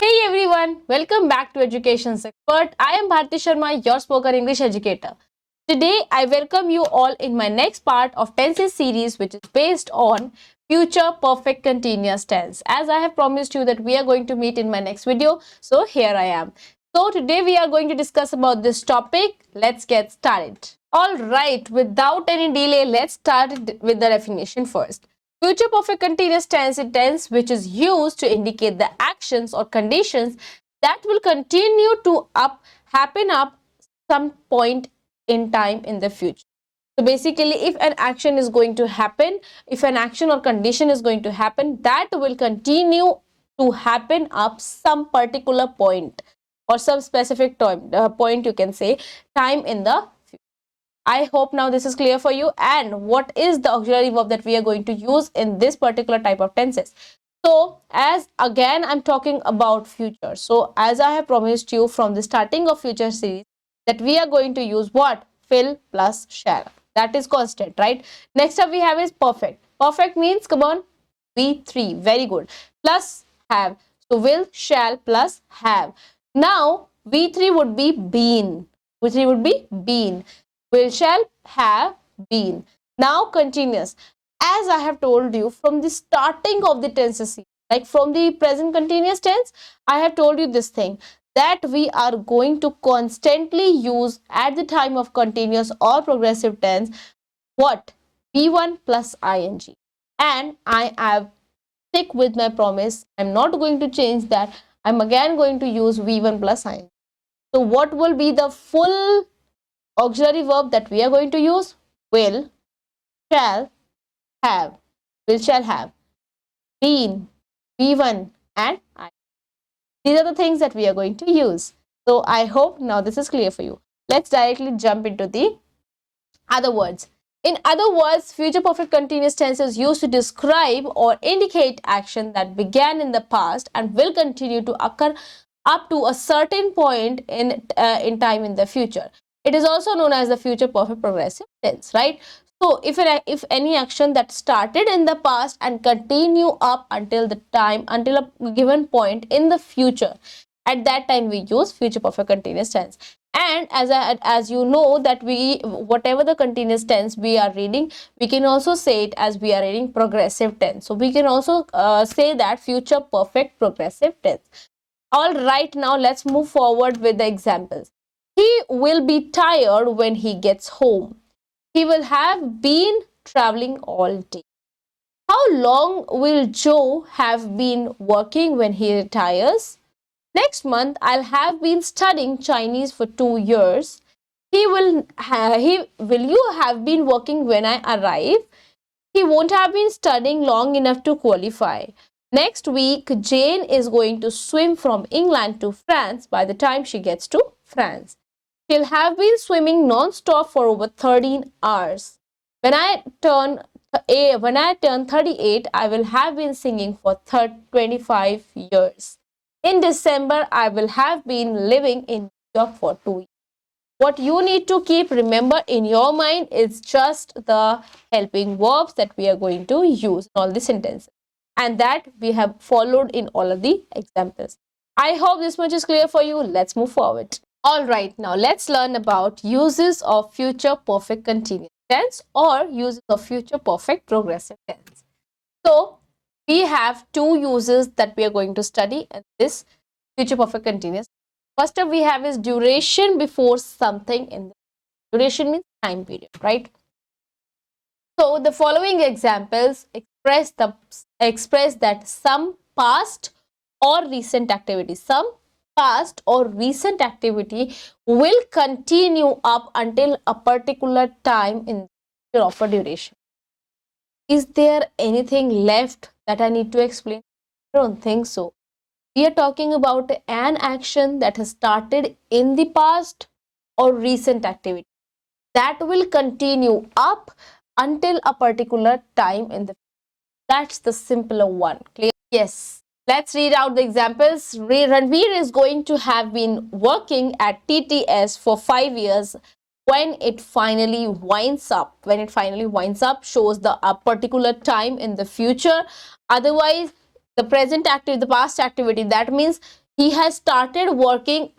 Hey everyone, welcome back to Educations Expert. I am Bharti Sharma, your spoken English educator. Today, I welcome you all in my next part of tenses series, which is based on future perfect continuous tense. As I have promised you that we are going to meet in my next video, so here I am. So today we are going to discuss about this topic. Let's get started. All right, without any delay, let's start with the definition first. Future perfect continuous tense is tense which is used to indicate the actions or conditions that will continue to happen up some point in time in the future. So basically, if an action is going to happen, if an action or condition is going to happen, that will continue to happen up some particular point or some specific time, point you can say, time in the future. I hope now this is clear for you. And what is the auxiliary verb that we are going to use in this particular type of tenses? So as again I'm talking about future. So as I have promised you from the starting of future series that we are going to use what? Will plus shall. That is constant, right? Next up we have is perfect. Perfect means, come on, V3. Very good. Plus have. So will, shall plus have. Now V3 would be been. V3 would be been. Will, shall have been. Now continuous. As I have told you from the starting of the tenses, like from the present continuous tense, I have told you this thing that we are going to constantly use at the time of continuous or progressive tense what? V1 plus ing. And I have stick with my promise. I'm not going to change that. I'm again going to use V1 plus ing. So what will be the full auxiliary verb that we are going to use? Will, shall, have. Will, shall, have. Been, V1 and I. These are the things that we are going to use. So I hope now this is clear for you. Let's directly jump into the other words. In other words, future perfect continuous tense is used to describe or indicate action that began in the past and will continue to occur up to a certain point in time in the future. It is also known as the future perfect progressive tense, right? So if any action that started in the past and continue up until the time, until a given point in the future, at that time we use future perfect continuous tense. And as you know that we, whatever the continuous tense we are reading, we can also say it as we are reading progressive tense. So we can also say that future perfect progressive tense. All right, now let's move forward with the examples. He will be tired when he gets home. He will have been traveling all day. How long will Joe have been working when he retires? Next month, I'll have been studying Chinese for 2 years. Will you have been working when I arrive? He won't have been studying long enough to qualify. Next week, Jane is going to swim from England to France by the time she gets to France. She'll have been swimming non-stop for over 13 hours. When I turn 38, I will have been singing for 25 years. In December, I will have been living in New York for 2 years. What you need to keep remember in your mind is just the helping verbs that we are going to use in all the sentences, and that we have followed in all of the examples. I hope this much is clear for you. Let's move forward. All right, now let's learn about uses of future perfect continuous tense or uses of future perfect progressive tense. So we have two uses that we are going to study in this future perfect continuous. First up we have is duration before something in the duration means time period, right? So the following examples express that some past or recent activity, will continue up until a particular time in the of a duration. Is there anything left that I need to explain? I don't think so. We are talking about an action that has started in the past or recent activity that will continue up until a particular time in the future. That's the simpler one. Clear? Yes. Let's read out the examples. Ranveer is going to have been working at TTS for 5 years. When it finally winds up shows the a particular time in the future. Otherwise, the past activity, that means he has started working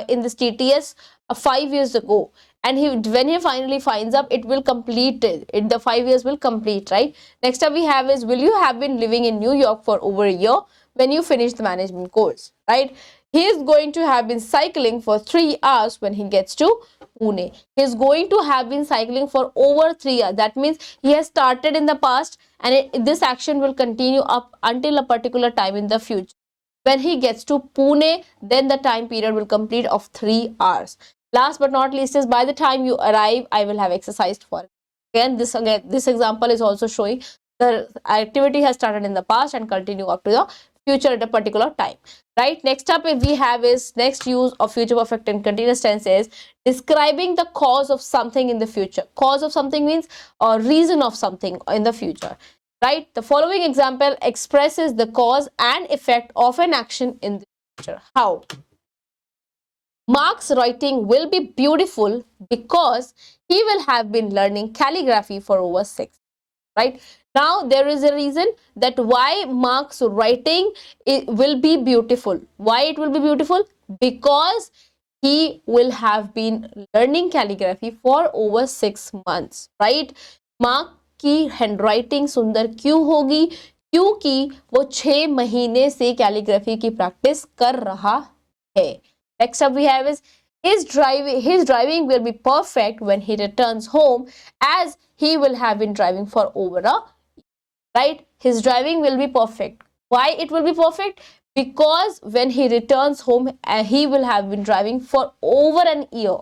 in this TTS 5 years ago, and when he finally finds up, it will complete it, the 5 years will complete, right? Next up we have is, will you have been living in New York for over a year when you finish the management course, right? He is going to have been cycling for 3 hours when he gets to Pune. He is going to have been cycling for over 3 hours. That means he has started in the past, and this action will continue up until a particular time in the future. When he gets to Pune, then the time period will complete of 3 hours. Last but not least is, by the time you arrive, I will have exercised for it. This example is also showing the activity has started in the past and continue up to the future at a particular time, right? Next up we have is, next use of future perfect and continuous tense is describing the cause of something in the future. Cause of something means a reason of something in the future, right? The following example expresses the cause and effect of an action in the future. How? Mark's writing will be beautiful because he will have been learning calligraphy for over 6. Right? Now there is a reason that why Mark's writing will be beautiful. Why it will be beautiful? Because he will have been learning calligraphy for over 6 months. Right? Mark की handwriting सुंदर क्यों होगी? क्योंकि वो 6 महीने से calligraphy की practice कर रहा है. Next up we have is, his driving will be perfect when he returns home, as he will have been driving for over a, right? His driving will be perfect. Why it will be perfect? Because when he returns home, he will have been driving for over an year.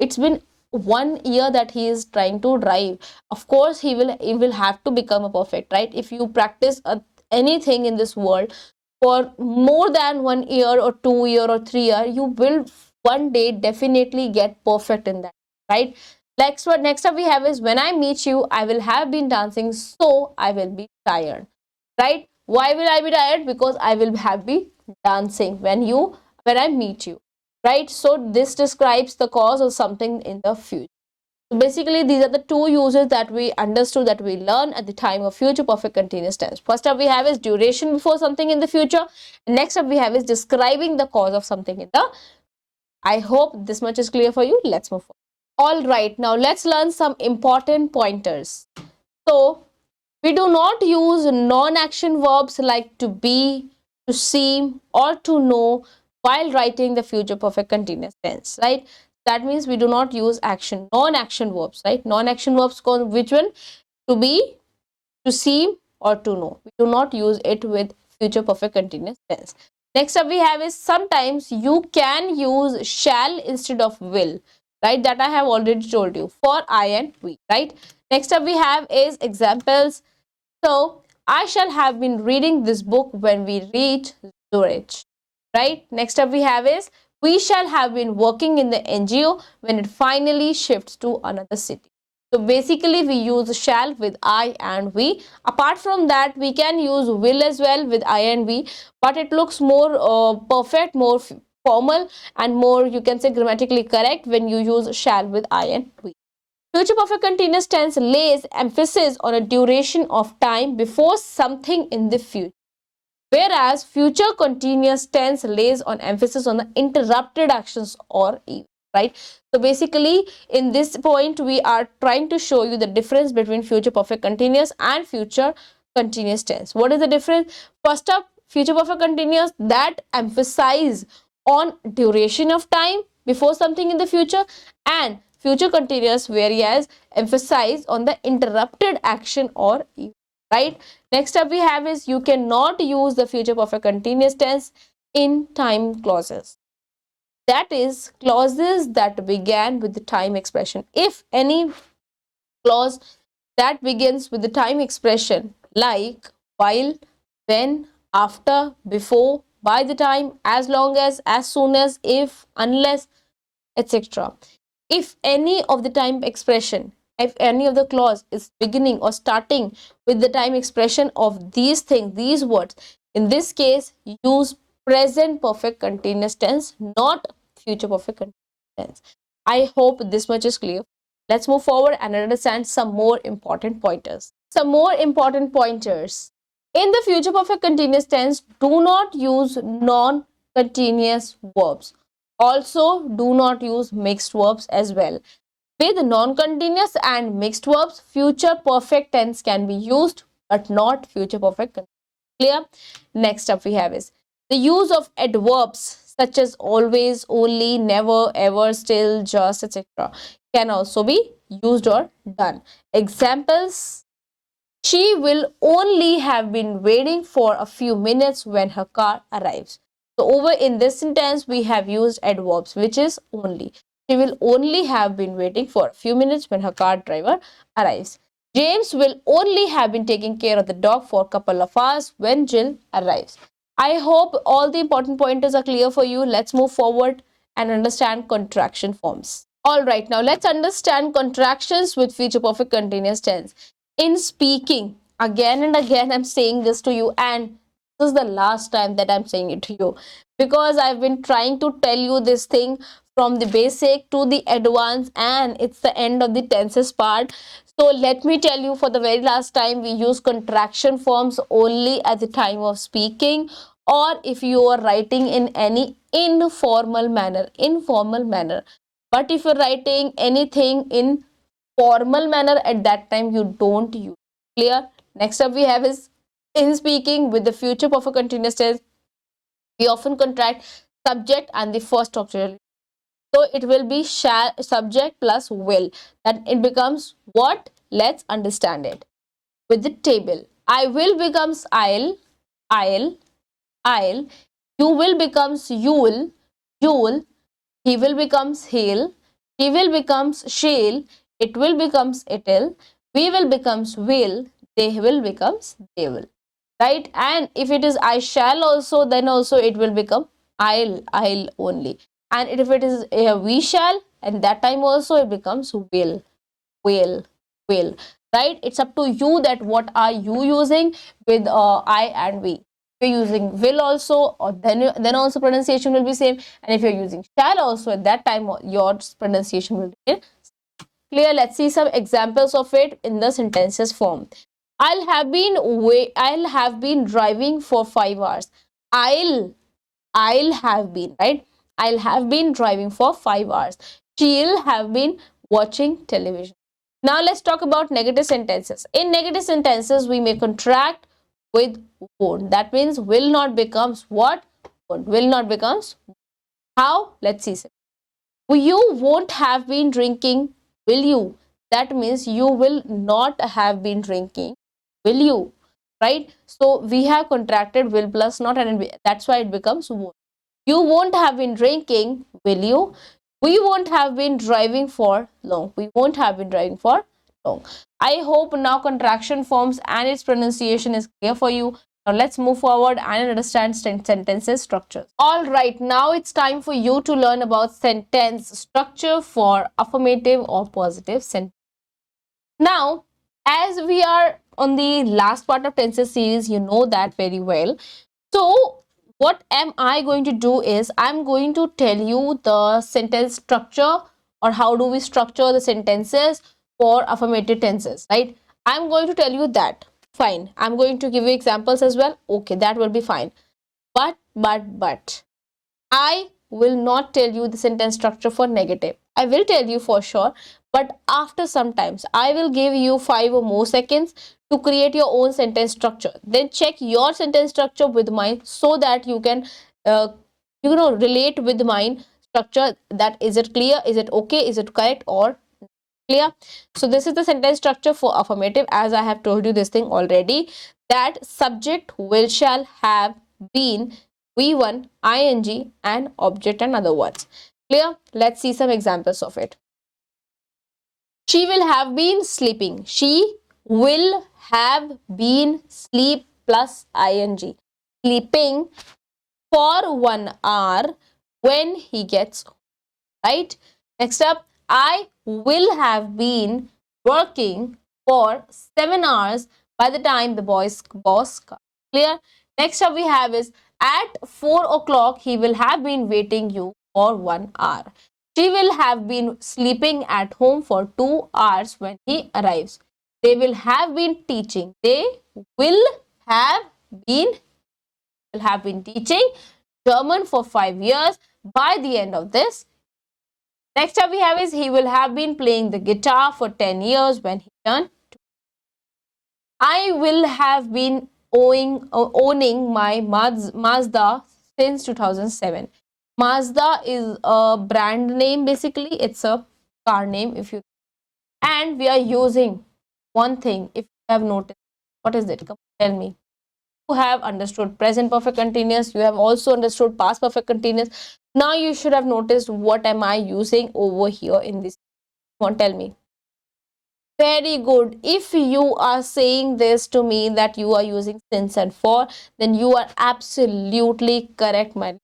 It's been 1 year that he is trying to drive. Of course he will have to become a perfect, right? If you practice anything in this world for more than 1 year or 2 year or 3 year, you will one day definitely get perfect in that, right? Next up we have is, when I meet you, I will have been dancing, so I will be tired, right? Why will I be tired? Because I will have been dancing when I meet you, right? So this describes the cause of something in the future. So basically these are the two uses that we understood, that we learn at the time of future perfect continuous tense. First up we have is duration before something in the future. Next up we have is describing the cause of something in the. I hope this much is clear for you. Let's move on. All right, now let's learn some important pointers. So we do not use non-action verbs like to be, to seem, or to know while writing the future perfect continuous tense, right? That means we do not use non-action verbs, right? Non-action verbs, which one? To be, to seem, or to know. We do not use it with future perfect continuous tense. Next up we have is, sometimes you can use shall instead of will, right? That I have already told you for I and we, right? Next up we have is examples. So I shall have been reading this book when we reach Zurich, right? Next up we have is, we shall have been working in the NGO when it finally shifts to another city. So basically we use shall with I and we. Apart from that, we can use will as well with I and we, but it looks more perfect, more formal, and more, you can say, grammatically correct when you use shall with I and we. Future perfect continuous tense lays emphasis on a duration of time before something in the future, whereas future continuous tense lays on emphasis on the interrupted actions or events, right? So basically in this point we are trying to show you the difference between future perfect continuous and future continuous tense. What is the difference? First up, future perfect continuous that emphasize on duration of time before something in the future, and future continuous whereas emphasize on the interrupted action or event, right? Next up we have is, you cannot use the future perfect continuous tense in time clauses. That is, clauses that began with the time expression. If any clause that begins with the time expression like while, when, after, before, by the time, as long as soon as, if, unless, etc. If any of the time expression, if any of the clause is beginning or starting with the time expression of these things, these words, in this case use present perfect continuous tense, not future perfect continuous tense. I hope this much is clear. Let's move forward and understand some more important pointers. Some more important pointers. In the future perfect continuous tense, do not use continuous verbs. Also, do not use mixed verbs as well. With non-continuous and mixed verbs, future perfect tense can be used, but not future perfect continuous. Clear? Next up we have is the use of adverbs such as always, only, never, ever, still, just, etc. can also be used or done. Examples: she will only have been waiting for a few minutes when her car arrives. So over in this sentence, we have used adverbs, which is only. She will only have been waiting for a few minutes when her car driver arrives. James will only have been taking care of the dog for a couple of hours when Jill arrives. I hope all the important pointers are clear for you. Let's move forward and understand contraction forms. Alright, now let's understand contractions with future perfect continuous tense. In speaking, again and again I'm saying this to you, and this is the last time that I'm saying it to you, because I've been trying to tell you this thing from the basic to the advanced, and it's the end of the tenses part. So let me tell you for the very last time, we use contraction forms only at the time of speaking, or if you are writing in any informal manner. But if you're writing anything in formal manner, at that time you don't use. Clear? Next up we have is in speaking with the future perfect continuous tense, we often contract subject and the first auxiliary. So it will be shall, subject plus will. Then it becomes what? Let's understand it. With the table, I will becomes I'll. You will becomes you'll. He will becomes he'll. She will becomes she'll. It will becomes it'll. We will becomes will. They will becomes they will. Right? And if it is I shall also, then also it will become I'll only. And if it is we shall, and that time also it becomes will will. Right? It's up to you that what are you using with I and we. If you're using will also, or then also pronunciation will be same. And if you're using shall also, at that time your pronunciation will be clear. Let's see some examples of it in the sentences form. I'll have been driving for 5 hours. I'll I'll have been, right? I'll have been driving for 5 hours. She'll have been watching television. Now let's talk about negative sentences. In negative sentences, we may contract with won't. That means will not becomes what? Won't. Will not becomes how? Let's see. You won't have been drinking, will you? That means you will not have been drinking, will you? Right? So we have contracted will plus not, and that's why it becomes won't. You won't have been drinking, will you? We won't have been driving for long. We won't have been driving for long. I hope now contraction forms and its pronunciation is clear for you. Now let's move forward and understand sentences structures. Alright, now it's time for you to learn about sentence structure for affirmative or positive sentence. Now, as we are on the last part of tenses series, you know that very well. So, what am I going to do is, I'm going to tell you the sentence structure, or how do we structure the sentences for affirmative tenses, right? I'm going to tell you that. Fine. I'm going to give you examples as well. Okay, that will be fine. But I will not tell you the sentence structure for negative. I will tell you for sure, but after some times I will give you 5 or more seconds to create your own sentence structure. Then check your sentence structure with mine, so that you can relate with mine structure. That is it clear? Is it okay? Is it correct or clear? So this is the sentence structure for affirmative, as I have told you this thing already, that subject, will, shall, have, been, V1, ing, and object and other words. Clear? Let's see some examples of it. She will have been sleeping. She will have been sleep plus ing. Sleeping for 1 hour when he gets home. Right? Next up, I will have been working for 7 hours by the time the boss comes. Clear? Next up we have is, at 4 o'clock he will have been waiting you for 1 hour. She will have been sleeping at home for 2 hours when he arrives. They will have been teaching. They will have been teaching German for 5 years by the end of this. Next up we have is he will have been playing the guitar for 10 years when he turned. I will have been owning my Mazda since 2007. Mazda is a brand name basically. It's a car name if you, and we are using one thing if you have noticed. What is it? Come tell me. You have understood present perfect continuous. You have also understood past perfect continuous. Now you should have noticed what am I using over here in this. Come on, tell me. Very good. If you are saying this to me that you are using since and for, then you are absolutely correct, my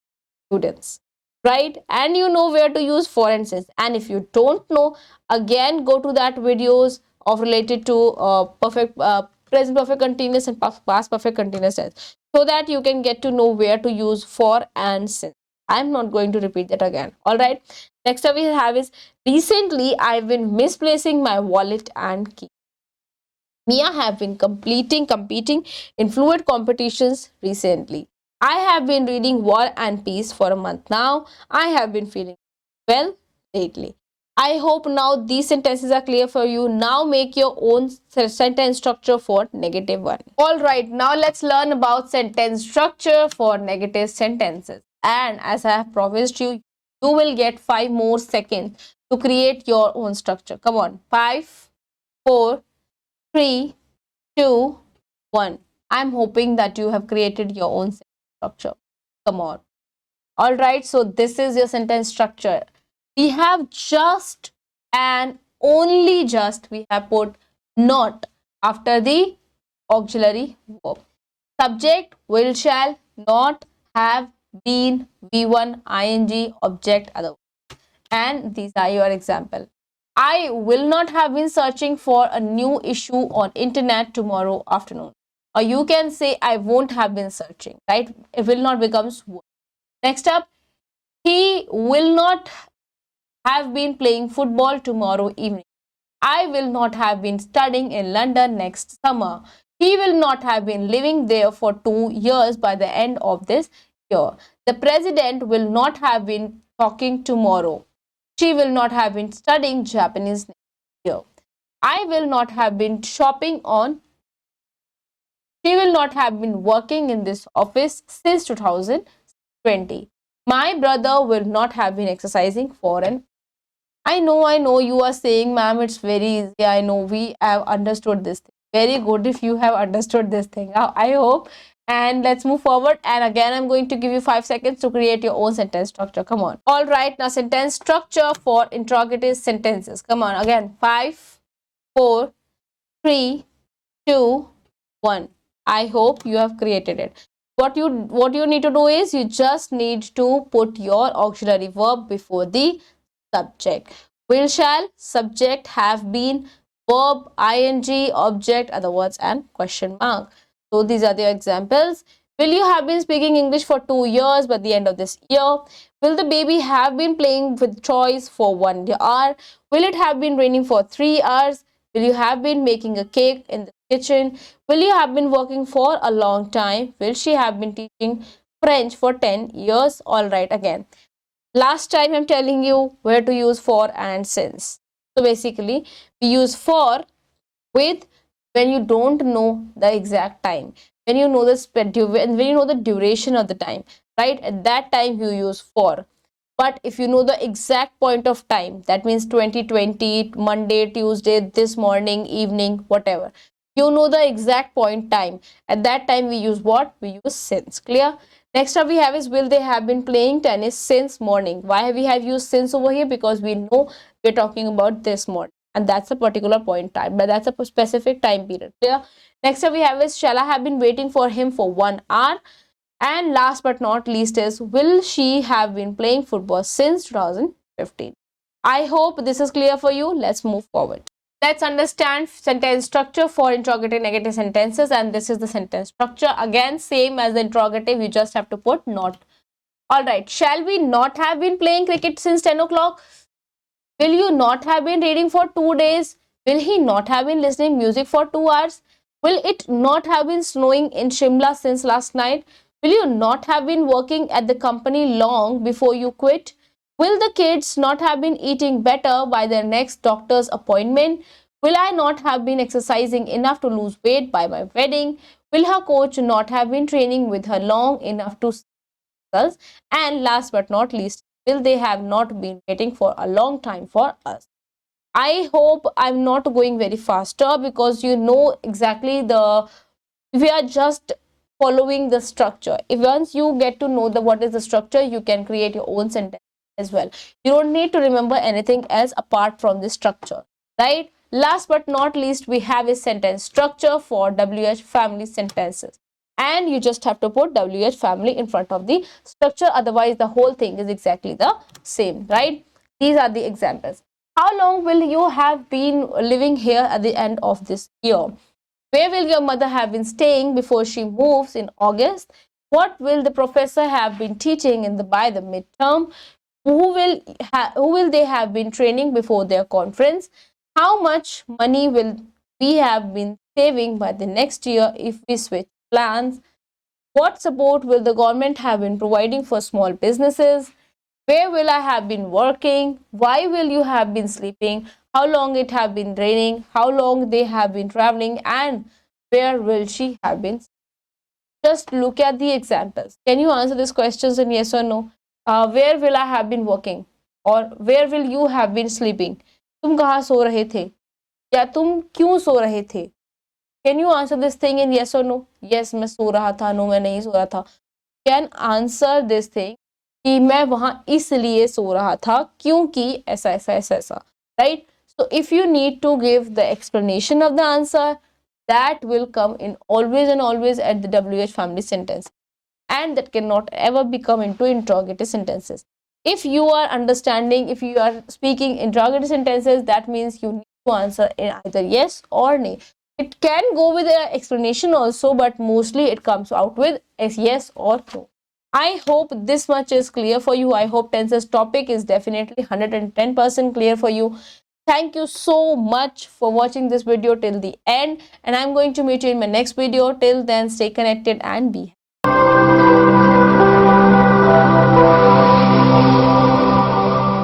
students. Right? And you know where to use for and since. And if you don't know, again go to that videos of related to present perfect continuous and past perfect continuous tense, so that you can get to know where to use for and since. I'm not going to repeat that again. All right. Next up we have is recently I've been misplacing my wallet and key. Mia have been competing in fluid competitions recently. I have been reading War and Peace for a month now. I have been feeling well lately. I hope now these sentences are clear for you. Now make your own sentence structure for negative one. Alright, now let's learn about sentence structure for negative sentences. And as I have promised you, you will get 5 more seconds to create your own structure. Come on, 5, 4, 3, 2, 1. I'm hoping that you have created your own sentence structure. Come on. All right, so this is your sentence structure. We have just and only just we have put not after the auxiliary verb. Subject will, shall, not, have, been, V1, ing, object, other. And these are your example. I will not have been searching for a new issue on internet tomorrow afternoon. Or you can say I won't have been searching, right? It will not becomes would. Next up, he will not have been playing football tomorrow evening. I will not have been studying in London next summer. He will not have been living there for 2 years by the end of this year. The president will not have been talking tomorrow. She will not have been studying Japanese next year. I will not have been shopping on. She will not have been working in this office since 2020. My brother will not have been exercising for an. I know you are saying, ma'am, it's very easy. I know we have understood this thing. Very good if you have understood this thing. I hope. And let's move forward. And again, I'm going to give you 5 seconds to create your own sentence structure. Come on. All right. Now, sentence structure for interrogative sentences. Come on. Again, 5, 4, 3, 2, 1. I hope you have created it. What you need to do is you just need to put your auxiliary verb before the subject. Will, shall, subject, have been, verb, ing, object, other words, and question mark. So these are the examples. Will you have been speaking English for 2 years by the end of this year? Will the baby have been playing with toys for 1 hour? Will it have been raining for 3 hours? Will you have been making a cake in the kitchen? Will you have been working for a long time? Will she have been teaching French for 10 years? All right, again. Last time I'm telling you where to use for and since. So basically, we use for with when you don't know the exact time, when you know the duration of the time, right? At that time you use for. But if you know the exact point of time, that means 2020, Monday, Tuesday, this morning, evening, whatever. You know the exact point time. At that time we use what? We use since. Clear? Next up we have is will they have been playing tennis since morning. Why we have used since over here? Because we know we're talking about this morning. And that's a particular point time, but that's a specific time period. Clear? Next up we have is shall I have been waiting for him for 1 hour? And last but not least is will she have been playing football since 2015? I hope this is clear for you. Let's move forward. Let's understand sentence structure for interrogative negative sentences, and this is the sentence structure. Again, same as the interrogative, you just have to put not. All right, shall we not have been playing cricket since 10 o'clock? Will you not have been reading for 2 days? Will he not have been listening music for 2 hours? Will it not have been snowing in Shimla since last night? Will you not have been working at the company long before you quit? Will the kids not have been eating better by their next doctor's appointment? Will I not have been exercising enough to lose weight by my wedding? Will her coach not have been training with her long enough to see results? And last but not least, will they have not been waiting for a long time for us? I hope I'm not going very faster, because you know exactly the we are just following the structure. If once you get to know the what is the structure, you can create your own sentence as well. You don't need to remember anything else apart from the structure, right? Last but not least, we have a sentence structure for WH family sentences, and you just have to put WH family in front of the structure, otherwise the whole thing is exactly the same, right? These are the examples. How long will you have been living here at the end of this year? Where will your mother have been staying before she moves in August? What will the professor have been teaching by the midterm? Who will they have been training before their conference? How much money will we have been saving by the next year if we switch plans? What support will the government have been providing for small businesses? Where will I have been working? Why will you have been sleeping? How long it have been raining? How long they have been traveling? And where will she have been? Just look at the examples. Can you answer these questions in yes or no? Where will I have been working? Or where will you have been sleeping? तुम कहाँ सो रहे थे? या तुम क्यों सो रहे थे? Can you answer this thing in yes or no? Yes, मैं सो रहा था. No, मैं नहीं सो रहा था. Can answer this thing कि मैं वहां इसलिए सो रहा था क्योंकि ऐसा ऐसा ऐसा ऐसा, right? So if you need to give the explanation of the answer, that will come in always and always at the WH family sentence, and that cannot ever become into interrogative sentences. If you are understanding, if you are speaking interrogative sentences, that means you need to answer in either yes or no. It can go with an explanation also, but mostly it comes out with as yes or no. I hope this much is clear for you. I hope tenses topic is definitely 110% clear for you. Thank you so much for watching this video till the end, and I'm going to meet you in my next video. Till then, stay connected and be happy.